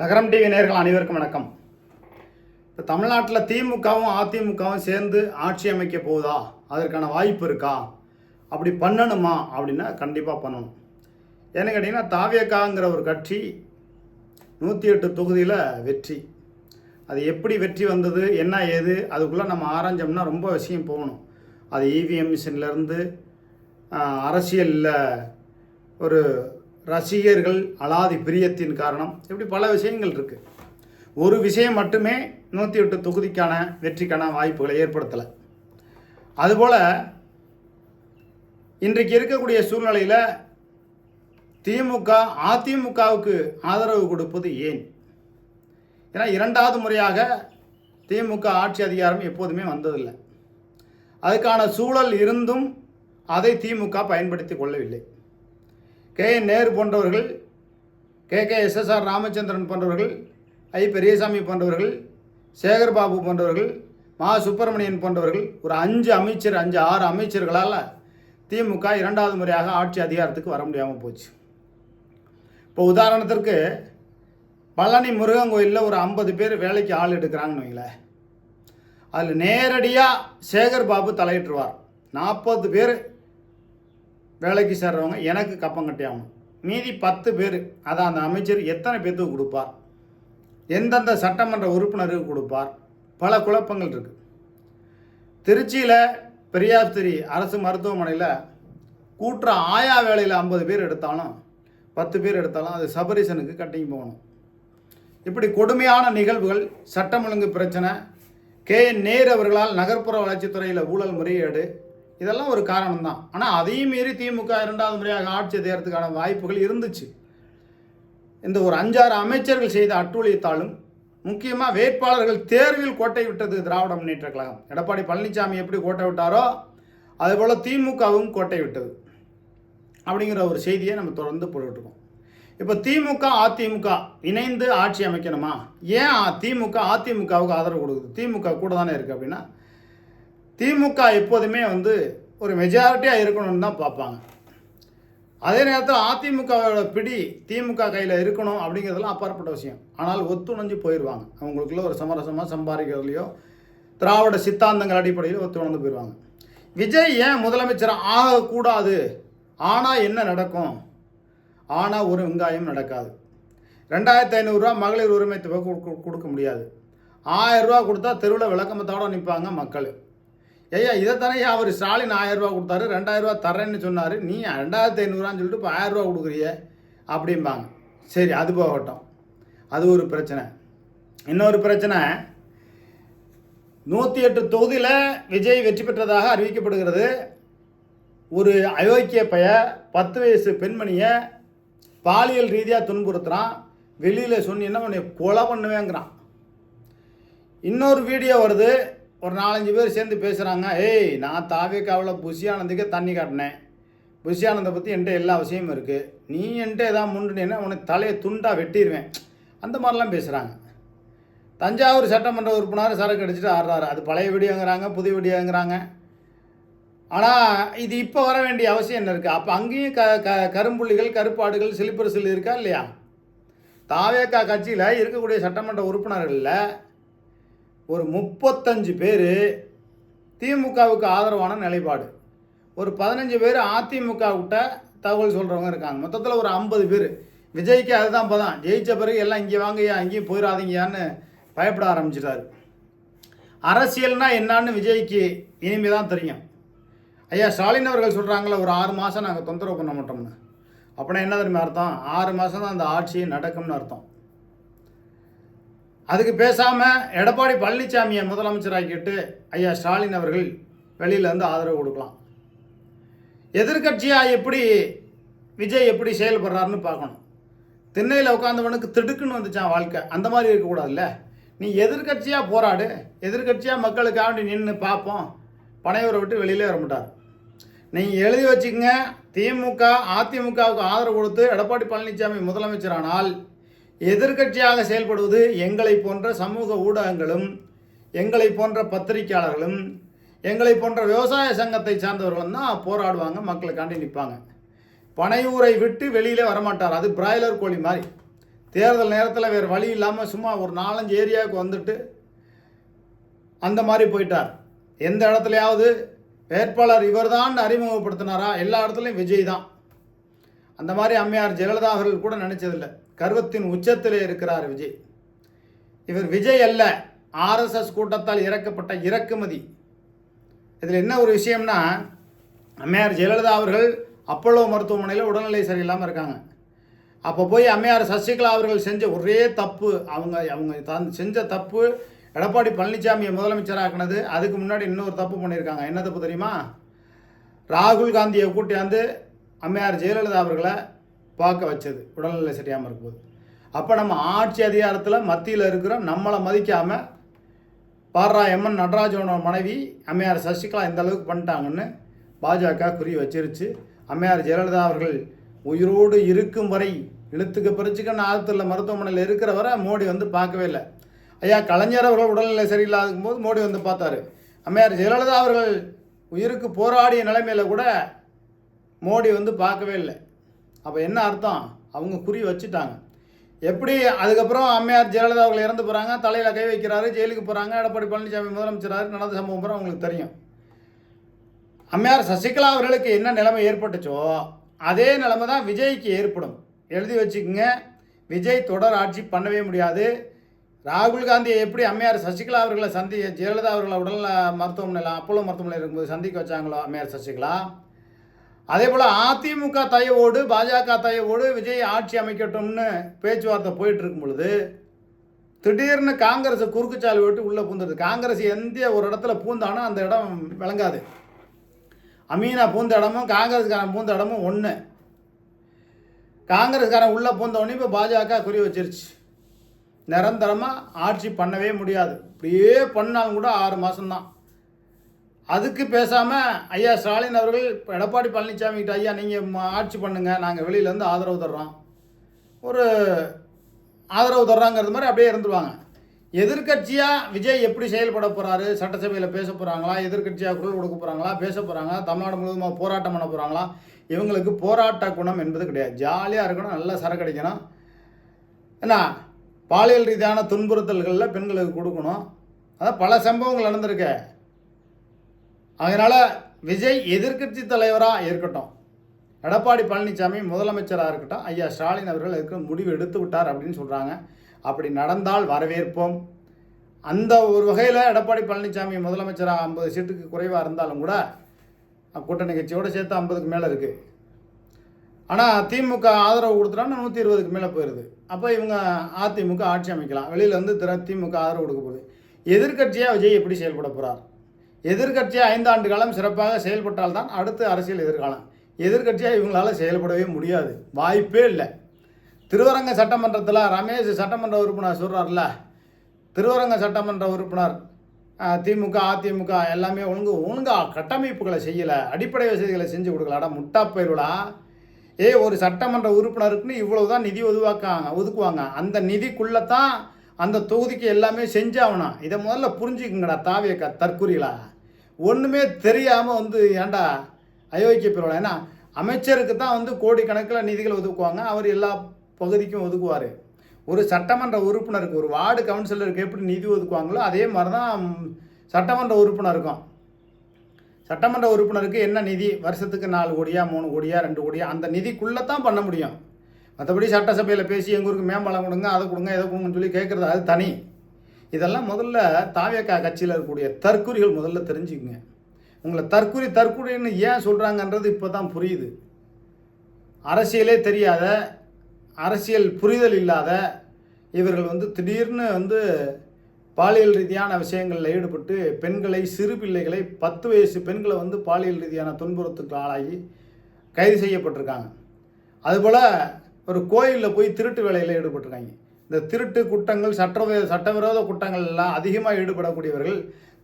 நகரம் டிவி நேயர்கள் அனைவருக்கும் வணக்கம். இப்போ தமிழ்நாட்டில் திமுகவும் அதிமுகவும் சேர்ந்து ஆட்சி அமைக்க போகுதா, அதற்கான வாய்ப்பு இருக்கா, அப்படி பண்ணணுமா அப்படின்னா கண்டிப்பாக பண்ணணும். ஏன்னு கேட்டிங்கன்னா தாவேகாங்கிற ஒரு கட்சி 108 தொகுதியில் வெற்றி. அது எப்படி வெற்றி வந்தது, என்ன ஏது, அதுக்குள்ளே நம்ம ஆராய்ஞ்சோம்னா ரொம்ப விஷயம் போகணும். அது இவிஎம் மிஷின்லேருந்து அரசியலில் ஒரு ரசிகர்கள் அலாதி பிரியத்தின் காரணம், இப்படி பல விஷயங்கள் இருக்குது. ஒரு விஷயம் மட்டுமே 108 தொகுதிக்கான வெற்றிக்கான வாய்ப்புகளை ஏற்படுத்தலை. அதுபோல் இன்றைக்கு இருக்கக்கூடிய சூழ்நிலையில் திமுக அதிமுகவுக்கு ஆதரவு கொடுப்பது ஏன்? ஏன்னா இரண்டாவது முறையாக திமுக ஆட்சி அதிகாரம் எப்போதுமே வந்ததில்லை. அதுக்கான சூழல் இருந்தும் அதை திமுக பயன்படுத்தி கொள்ளவில்லை. KN நேரு போன்றவர்கள், SSR ராமச்சந்திரன் போன்றவர்கள், பெரியசாமி போன்றவர்கள், சேகர்பாபு போன்றவர்கள், சுப்பிரமணியன் போன்றவர்கள், ஒரு 6 அமைச்சர்களால் திமுக இரண்டாவது முறையாக ஆட்சி அதிகாரத்துக்கு வர முடியாமல் போச்சு. இப்போ உதாரணத்திற்கு பழனி முருகன் கோயிலில் ஒரு 50 பேர் வேலைக்கு ஆள் எடுக்கிறாங்கன்னு வைங்களேன். அதில் நேரடியாக சேகர்பாபு தலையிட்டுருவார். 40 பேர் வேலைக்கு சேர்றவங்க எனக்கு கப்பங்கட்டி ஆகணும், மீதி 10 பேர் அதான் அந்த அமைச்சர் எத்தனை பேர்த்துக்கு கொடுப்பார், எந்தெந்த சட்டமன்ற உறுப்பினருக்கு கொடுப்பார், பல குழப்பங்கள் இருக்குது. திருச்சியில் பெரியாஸ்திரி அரசு மருத்துவமனையில் கூட்டுற ஆயா வேலையில் 50 பேர் எடுத்தாலும் 10 பேர் எடுத்தாலும் அது சபரிசனுக்கு கட்டிங் போகணும். இப்படி கொடுமையான நிகழ்வுகள், சட்டம் ஒழுங்கு பிரச்சனை, KN நேரு அவர்களால் நகர்ப்புற வளர்ச்சித்துறையில் ஊழல் முறையீடு, இதெல்லாம் ஒரு காரணம் தான். ஆனால் அதையும் மீறி திமுக இரண்டாவது முறையாக ஆட்சி அதிகாரத்துக்கான வாய்ப்புகள் இருந்துச்சு. இந்த ஒரு 5-6 அமைச்சர்கள் செய்த அட்டூழியத்தாலும், முக்கியமாக வேட்பாளர்கள் தேர்வில் கோட்டை விட்டது திராவிட முன்னேற்ற கழகம். எடப்பாடி பழனிசாமி எப்படி கோட்டை விட்டாரோ அதுபோல் திமுகவும் கோட்டை விட்டது அப்படிங்கிற ஒரு செய்தியை நம்ம தொடர்ந்து போட்டுருக்கோம். இப்போ திமுக அதிமுக இணைந்து ஆட்சி அமைக்கணுமா? ஏன் திமுக அதிமுகவுக்கு ஆதரவு கொடுக்குது? திமுக கூட தானே இருக்குது. அப்படின்னா திமுக எப்போதுமே ஒரு மெஜாரிட்டியாக இருக்கணும்னு தான் பார்ப்பாங்க. அதே நேரத்தில் அதிமுகவோட பிடி திமுக கையில் இருக்கணும் அப்படிங்கிறதுலாம் அப்பாற்பட்ட விஷயம். ஆனால் ஒத்துழைஞ்சு போயிடுவாங்க. அவங்களுக்குள்ள ஒரு சமரசமாக சம்பாதிக்கிறதுலையோ திராவிட சித்தாந்தங்கள் அடிப்படையில் ஒத்துழைந்து போயிடுவாங்க. விஜய் ஏன் முதலமைச்சர் ஆகக்கூடாது? ஆனால் என்ன நடக்கும்? ஆனால் ஒரு வெங்காயம் நடக்காது. 2500 ரூபா மகளிர் உரிமை தொகை கொடுக்க முடியாது. 1000 ரூபா கொடுத்தா தெருவில் விளக்கமத்தோடு நிற்பாங்க மக்கள். இதைத்தானே அவர் ஸ்டாலின் 1000 ரூபா கொடுத்தாரு, 2000 ரூபா தரேன்னு சொன்னார், நீ 2500 ரூபான்னு சொல்லிட்டு இப்போ 1000 ரூபா கொடுக்குறிய அப்படிம்பாங்க. சரி, அது போகட்டும், அது ஒரு பிரச்சனை. இன்னொரு பிரச்சனை, 108 தொகுதியில் விஜய் வெற்றி பெற்றதாக அறிவிக்கப்படுகிறது. ஒரு அயோக்கிய பைய 10 வயசு பெண்மணியை பாலியல் ரீதியாக துன்புறுத்துகிறான். வெளியில் சொன்னீங்கன்னா உன்னை கொலை பண்ணுவேங்கிறான். இன்னொரு வீடியோ வருது, ஒரு 4-5 பேர் சேர்ந்து பேசுகிறாங்க. நான் தாவேக்காவில் புஷி ஆனந்துக்கே தண்ணி காட்டினேன், புஷி ஆனந்தை பற்றி என்கிட்ட எல்லா விஷயமும் இருக்குது, நீ என்கிட்ட எதாவது முண்டுனேன்னா உனக்கு தலையை துண்டாக வெட்டிடுவேன், அந்த மாதிரிலாம் பேசுகிறாங்க. தஞ்சாவூர் சட்டமன்ற உறுப்பினர் சரக்கு அடிச்சுட்டு ஆடுறாரு. அது பழைய வீடியோங்கிறாங்க, புதிய வீடியோங்கிறாங்க. ஆனால் இது இப்போ வர வேண்டிய அவசியம் என்ன இருக்குது? அப்போ அங்கேயும் கரும்புள்ளிகள், கருப்பாடுகள், சிலிப்பரிசில் இருக்கா இல்லையா? தாவேக்கா கட்சியில் இருக்கக்கூடிய சட்டமன்ற உறுப்பினர்களில் ஒரு 35 பேர் திமுகவுக்கு ஆதரவான நிலைப்பாடு, ஒரு 15 பேர் அதிமுகவிட்ட தகவல் சொல்கிறவங்க இருக்காங்க. மொத்தத்தில் ஒரு 50 பேர். விஜய்க்கு அதுதான் பதான், ஜெயித்த பிறகு எல்லாம் இங்கே வாங்கய்யா, அங்கேயும் போயிடாதீங்கயான்னு பயப்பட ஆரம்பிச்சிட்டாரு. அரசியல்னால் என்னான்னு விஜய்க்கு இனிமே தான் தெரியும். ஸ்டாலின் அவர்கள் சொல்கிறாங்களே ஒரு 6 மாதம் நாங்கள் தொந்தரவு பண்ண மாட்டோம்னு. அப்படின்னா என்ன தெரியுமா அர்த்தம்? 6 மாதம் தான் அந்த ஆட்சி நடக்கும்னு அர்த்தம். அதுக்கு பேசாமல் எடப்பாடி பழனிசாமியை முதலமைச்சராக்கிட்டு ஸ்டாலின் அவர்கள் வெளியிலேருந்து ஆதரவு கொடுக்கலாம். எதிர்கட்சியாக விஜய் எப்படி செயல்படுறாருன்னு பார்க்கணும். திண்ணையில் உட்காந்தவனுக்கு திடுக்குன்னு வந்துச்சான் வாழ்க்கை, அந்த மாதிரி இருக்கக்கூடாதுல்ல. நீ எதிர்கட்சியாக போராடு, எதிர்கட்சியாக மக்களுக்காக நின்று பார்ப்போம், பனையூரை விட்டு வெளியிலே வர மாட்டார். நீங்கள் எழுதி வச்சுக்கங்க, திமுக அதிமுகவுக்கு ஆதரவு கொடுத்து எடப்பாடி பழனிசாமி முதலமைச்சரானால் எதிர்கட்சியாக செயல்படுவது எங்களை போன்ற சமூக ஊடகங்களும், எங்களை போன்ற பத்திரிகையாளர்களும், எங்களை போன்ற விவசாய சங்கத்தை சார்ந்தவர்களும் தான் போராடுவாங்க, மக்களுக்காண்டி நிற்பாங்க. பனையூரை விட்டு வெளியில் வரமாட்டார். அது பிராய்லர் கோழி மாதிரி தேர்தல் நேரத்தில் வேறு வழி இல்லாமல் சும்மா ஒரு 4-5 ஏரியாவுக்கு வந்துட்டு அந்த மாதிரி போயிட்டார். எந்த இடத்துலையாவது வேட்பாளர் இவர்தான் அறிமுகப்படுத்தினாரா? எல்லா இடத்துலையும் விஜய் தான். அந்த மாதிரி அம்மையார் ஜெயலலிதா அவர்கள் கூட நினைச்சதில்லை. கர்வத்தின் உச்சத்திலே இருக்கிறார் விஜய். இவர் விஜய் அல்ல, ஆர்எஸ்எஸ் கூட்டத்தால் இறக்கப்பட்ட இறக்குமதி. இதில் என்ன ஒரு விஷயம்னா, அம்மையார் ஜெயலலிதா அவர்கள் அப்போலோ மருத்துவமனையில் உடல்நிலை சரியில்லாமல் இருக்காங்க. அப்போ போய் அம்மையார் சசிகலா அவர்கள் செஞ்ச ஒரே தப்பு, அவங்க செஞ்ச தப்பு எடப்பாடி பழனிசாமியை முதலமைச்சராக்கினது. அதுக்கு முன்னாடி இன்னொரு தப்பு பண்ணியிருக்காங்க. என்ன தப்பு தெரியுமா? ராகுல் காந்தியை கூட்டியாந்து அம்மையார் ஜெயலலிதா அவர்களை பார்க்க வச்சது உடல்நிலை சரியாமல் இருக்கும்போது. அப்போ நம்ம ஆட்சி அதிகாரத்தில் மத்தியில் இருக்கிற நம்மளை மதிக்காமல் பாரா எம்என் நடராஜனோட மனைவி அம்மையார் சசிகலா இந்த அளவுக்கு பண்ணிட்டாங்கன்னு பாஜக குறி வச்சிருச்சு. அம்மையார் ஜெயலலிதா அவர்கள் உயிரோடு இருக்கும் வரை இழுத்துக்கு பிரிச்சுக்கன்னு ஆபத்தில் மருத்துவமனையில் இருக்கிற வரை மோடி வந்து பார்க்கவே இல்லை. ஐயா கலைஞர் அவர்கள் உடல்நிலை சரியில்லாத போது மோடி வந்து பார்த்தாரு. அம்மையார் ஜெயலலிதா அவர்கள் உயிருக்கு போராடிய நிலைமையில் கூட மோடி வந்து பார்க்கவே இல்லை. அப்போ என்ன அர்த்தம்? அவங்க குறி வச்சுட்டாங்க. எப்படி அதுக்கப்புறம் அம்மையார் ஜெயலலிதா அவர்கள் இறந்து போகிறாங்க, தலையில் கை வைக்கிறாரு, ஜெயிலுக்கு போகிறாங்க, எடப்பாடி பழனிசாமி முதலமைச்சராக நடந்த சம்பவம் பூரா உங்களுக்கு தெரியும். அம்மையார் சசிகலா அவர்களுக்கு என்ன நிலைமை ஏற்பட்டுச்சோ அதே நிலைமை தான் விஜய்க்கு ஏற்படும். எழுதி வச்சுக்கோங்க. விஜய் தொடர் ஆட்சி பண்ணவே முடியாது. ராகுல் காந்தியை எப்படி அம்மையார் சசிகலா அவர்களை ஜெயலலிதா அவர்களை உடல் மருத்துவமனையில் அப்போலோ மருத்துவமனையில் இருக்கும்போது சந்திக்க வச்சாங்களோ அம்மையார் சசிகலா, அதே போல் அதிமுக தயவோடு பாஜக தயவோடு விஜய் ஆட்சி அமைக்கட்டும்னு பேச்சுவார்த்தை போயிட்டு இருக்கும் பொழுது திடீர்னு காங்கிரஸ் குறுக்குச்சாலை விட்டு உள்ளே பூந்துடுது. காங்கிரஸ் எந்த ஒரு இடத்துல பூந்தானோ அந்த இடம் விளங்காது. அமீனா பூந்த இடமும் காங்கிரஸ்காரன் பூந்த இடமும் ஒன்று. காங்கிரஸ்காரன் உள்ளே பூந்தவொடனே இப்போ பாஜக குறி வச்சிருச்சு. நிரந்தரமாக ஆட்சி பண்ணவே முடியாது. இப்படியே பண்ணாலும் கூட 6 மாதம்தான். அதுக்கு பேசாமல் ஐயா ஸ்டாலின் அவர்கள் எடப்பாடி பழனிசாமி கிட்ட, ஐயா நீங்கள் ஆட்சி பண்ணுங்கள், நாங்கள் வெளியிலேருந்து ஆதரவு தர்றோம், ஒரு ஆதரவு தர்றாங்கிறது மாதிரி அப்படியே இருந்துருவாங்க. எதிர்கட்சியாக விஜய் எப்படி செயல்பட போகிறாரு? சட்டசபையில் பேச போகிறாங்களா? எதிர்கட்சியாக குரல் கொடுக்க போகிறாங்களா? பேச போகிறாங்களா? தமிழ்நாடு முழுவதுமாக போராட்டம் பண்ண போகிறாங்களா? இவங்களுக்கு போராட்ட குணம் என்பது கிடையாது. ஜாலியாக இருக்கணும், நல்லா சரக்கு அடிக்கணும், என்ன பாலியல் ரீதியான துன்புறுத்தல்களில் பெண்களுக்கு கொடுக்கணும். அதான் பல சம்பவங்கள் நடந்திருக்கு. அதனால் விஜய் எதிர்கட்சி தலைவராக இருக்கட்டும், எடப்பாடி பழனிசாமி முதலமைச்சராக இருக்கட்டும், ஐயா ஸ்டாலின் அவர்கள் அதுக்கு முடிவு எடுத்து விட்டார் அப்படின்னு சொல்கிறாங்க. அப்படி நடந்தால் வரவேற்போம். அந்த ஒரு வகையில் எடப்பாடி பழனிசாமி முதலமைச்சராக 50 சீட்டுக்கு குறைவாக இருந்தாலும் கூட கூட்டணி கட்சியோடு சேர்த்து 50க்கு மேலே இருக்குது. ஆனால் திமுக ஆதரவு கொடுத்துட்டாங்கன்னா 120க்கு மேலே போயிடுது. அப்போ இவங்க அதிமுக ஆட்சி அமைக்கலாம். வெளியில் வந்து திமுக ஆதரவு கொடுக்க போகுது. எதிர்கட்சியாக விஜய் எப்படி செயல்பட போகிறார்? எதிர்கட்சியாக 5 ஆண்டு காலம் சிறப்பாக செயல்பட்டால்தான் அடுத்து அரசியல் எதிர்காலம். எதிர்கட்சியாக இவங்களால் செயல்படவே முடியாது, வாய்ப்பே இல்லை. திருவரங்க சட்டமன்றத்தில் ரமேஷ் சட்டமன்ற உறுப்பினர் சொல்கிறார்ல, திருவரங்க சட்டமன்ற உறுப்பினர் திமுக அதிமுக எல்லாமே ஒழுங்காக கட்டமைப்புகளை செய்யலை, அடிப்படை வசதிகளை செஞ்சு கொடுக்கலாடா, முட்டா பயிர்களா. ஒரு சட்டமன்ற உறுப்பினருக்குன்னு இவ்வளவு தான் நிதி ஒதுக்குவாங்க. அந்த நிதிக்குள்ளே தான் அந்த தொகுதிக்கு எல்லாமே செஞ்சாகணும். இதை முதல்ல புரிஞ்சுக்குங்கடா தாவியக்கா தற்கூறிகளா. ஒன்றுமே தெரியாமல் வந்து ஏன்டா அயோக்கிய பெறுவாங்க. ஏன்னா அமைச்சருக்கு தான் வந்து கோடிக்கணக்கில் நிதிகள் ஒதுக்குவாங்க, அவர் எல்லா பகுதிக்கும் ஒதுக்குவார். ஒரு சட்டமன்ற உறுப்பினருக்கு, ஒரு வார்டு கவுன்சிலருக்கு எப்படி நிதி ஒதுக்குவாங்களோ அதே மாதிரி தான் சட்டமன்ற உறுப்பினருக்கும். சட்டமன்ற உறுப்பினருக்கு என்ன நிதி, வருஷத்துக்கு 4 கோடியா 3 கோடியா 2 கோடியா அந்த நிதிக்குள்ளே தான் பண்ண முடியும். மற்றபடி சட்டசபையில் பேசி எங்கள் ஊருக்கு மேம்பாலம் கொடுங்க, அதை கொடுங்க, எதை கொடுங்கன்னு சொல்லி கேட்குறது அது தனி. இதெல்லாம் முதல்ல தாவேக்கா கட்சியில் இருக்கக்கூடிய தற்கூறிகள் முதல்ல தெரிஞ்சுக்குங்க. உங்களை தற்கூறின்னு ஏன் சொல்கிறாங்கன்றது இப்போ தான் புரியுது. அரசியலே தெரியாத, அரசியல் புரிதல் இல்லாத இவர்கள் வந்து திடீர்னு வந்து பாலியல் ரீதியான விஷயங்களில் ஈடுபட்டு பெண்களை, சிறு பிள்ளைகளை, 10 வயசு பெண்களை வந்து பாலியல் ரீதியான துன்புறுத்துக்கு ஆளாகி கைது செய்யப்பட்டிருக்காங்க. அதுபோல் ஒரு கோயிலில் போய் திருட்டு வேலையில் ஈடுபட்டிருக்காங்க. இந்த திருட்டு குற்றங்கள், சட்டவிரோத குற்றங்கள் எல்லாம் அதிகமாக ஈடுபடக்கூடியவர்கள்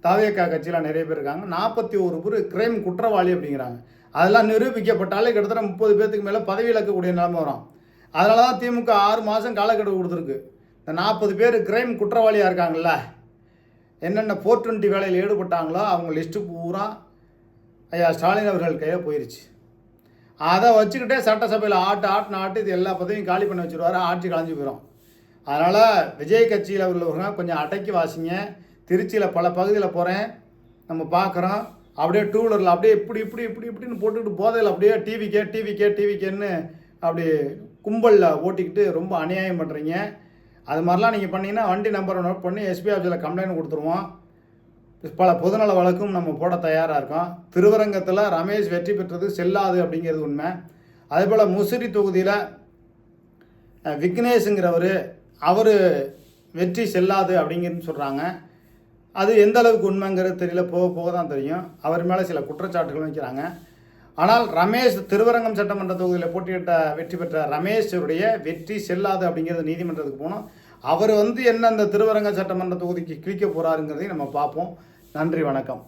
தாவேக்கா கட்சியில் நிறைய பேர் இருக்காங்க. 41 பேர் கிரைம் குற்றவாளி அப்படிங்கிறாங்க. அதெல்லாம் நிரூபிக்கப்பட்டாலே கிட்டத்தட்ட 30 பேர்த்துக்கு மேலே பதவி இழக்கக்கூடிய நிலைமை வரும். அதனால தான் திமுக 6 மாதம் காலக்கெடு கொடுத்துருக்கு. இந்த 40 பேர் கிரைம் குற்றவாளியாக இருக்காங்கள்ல, என்னென்ன 420 வேலையில் ஈடுபட்டாங்களோ அவங்க லிஸ்ட்டு பூரா ஐயா ஸ்டாலின் அவர்கள் கையில் போயிடுச்சு. அதை வச்சுக்கிட்டே சட்டசபையில் ஆட்டு இது எல்லா பதவியும் காலி பண்ணி வச்சுருவாரு, ஆட்சி கலைஞ்சு போயிடும். அதனால் விஜய் கட்சியில் உள்ளவங்க கொஞ்சம் அடக்கி வாசிங்க. திருச்சியில் பல பகுதியில் போகிறேன், நம்ம பார்க்குறோம். அப்படியே டூ வீலரில் அப்படியே இப்படின்னு போட்டுக்கிட்டு போதையில் அப்படியே டிவிக்கேன்னு அப்படி கும்பலில் ஓட்டிக்கிட்டு ரொம்ப அநியாயம் பண்ணுறீங்க. அது மாதிரிலாம் நீங்கள் பண்ணிங்கன்னா வண்டி நம்பரை நோட் பண்ணி எஸ்பி ஆஃபீஸில் கம்ப்ளைண்ட் கொடுத்துருவோம். பல பொதுநல வழக்கும் நம்ம போட தயாராக இருக்கோம். திருவரங்கத்தில் ரமேஷ் வெற்றி பெற்றது செல்லாது அப்படிங்கிறது உண்மை. அதேபோல் முசிறி தொகுதியில் விக்னேஷுங்கிறவர் அவர் வெற்றி செல்லாது அப்படிங்கிறது சொல்கிறாங்க. அது எந்த அளவுக்கு உண்மைங்கிறது தெரியல, போக தான் தெரியும். அவர் மேலே சில குற்றச்சாட்டுகள் வைக்கிறாங்க. ஆனால் ரமேஷ் திருவரங்கம் சட்டமன்ற தொகுதியில் போட்டியிட்ட வெற்றி பெற்ற ரமேஷுடைய வெற்றி செல்லாது அப்படிங்கிறது நீதிமன்றத்துக்கு போனோம். அவர் என்ன அந்த திருவரங்கம் சட்டமன்ற தொகுதிக்கு கிழிக்க போகிறாருங்கிறதையும் நம்ம பார்ப்போம். நன்றி, வணக்கம்.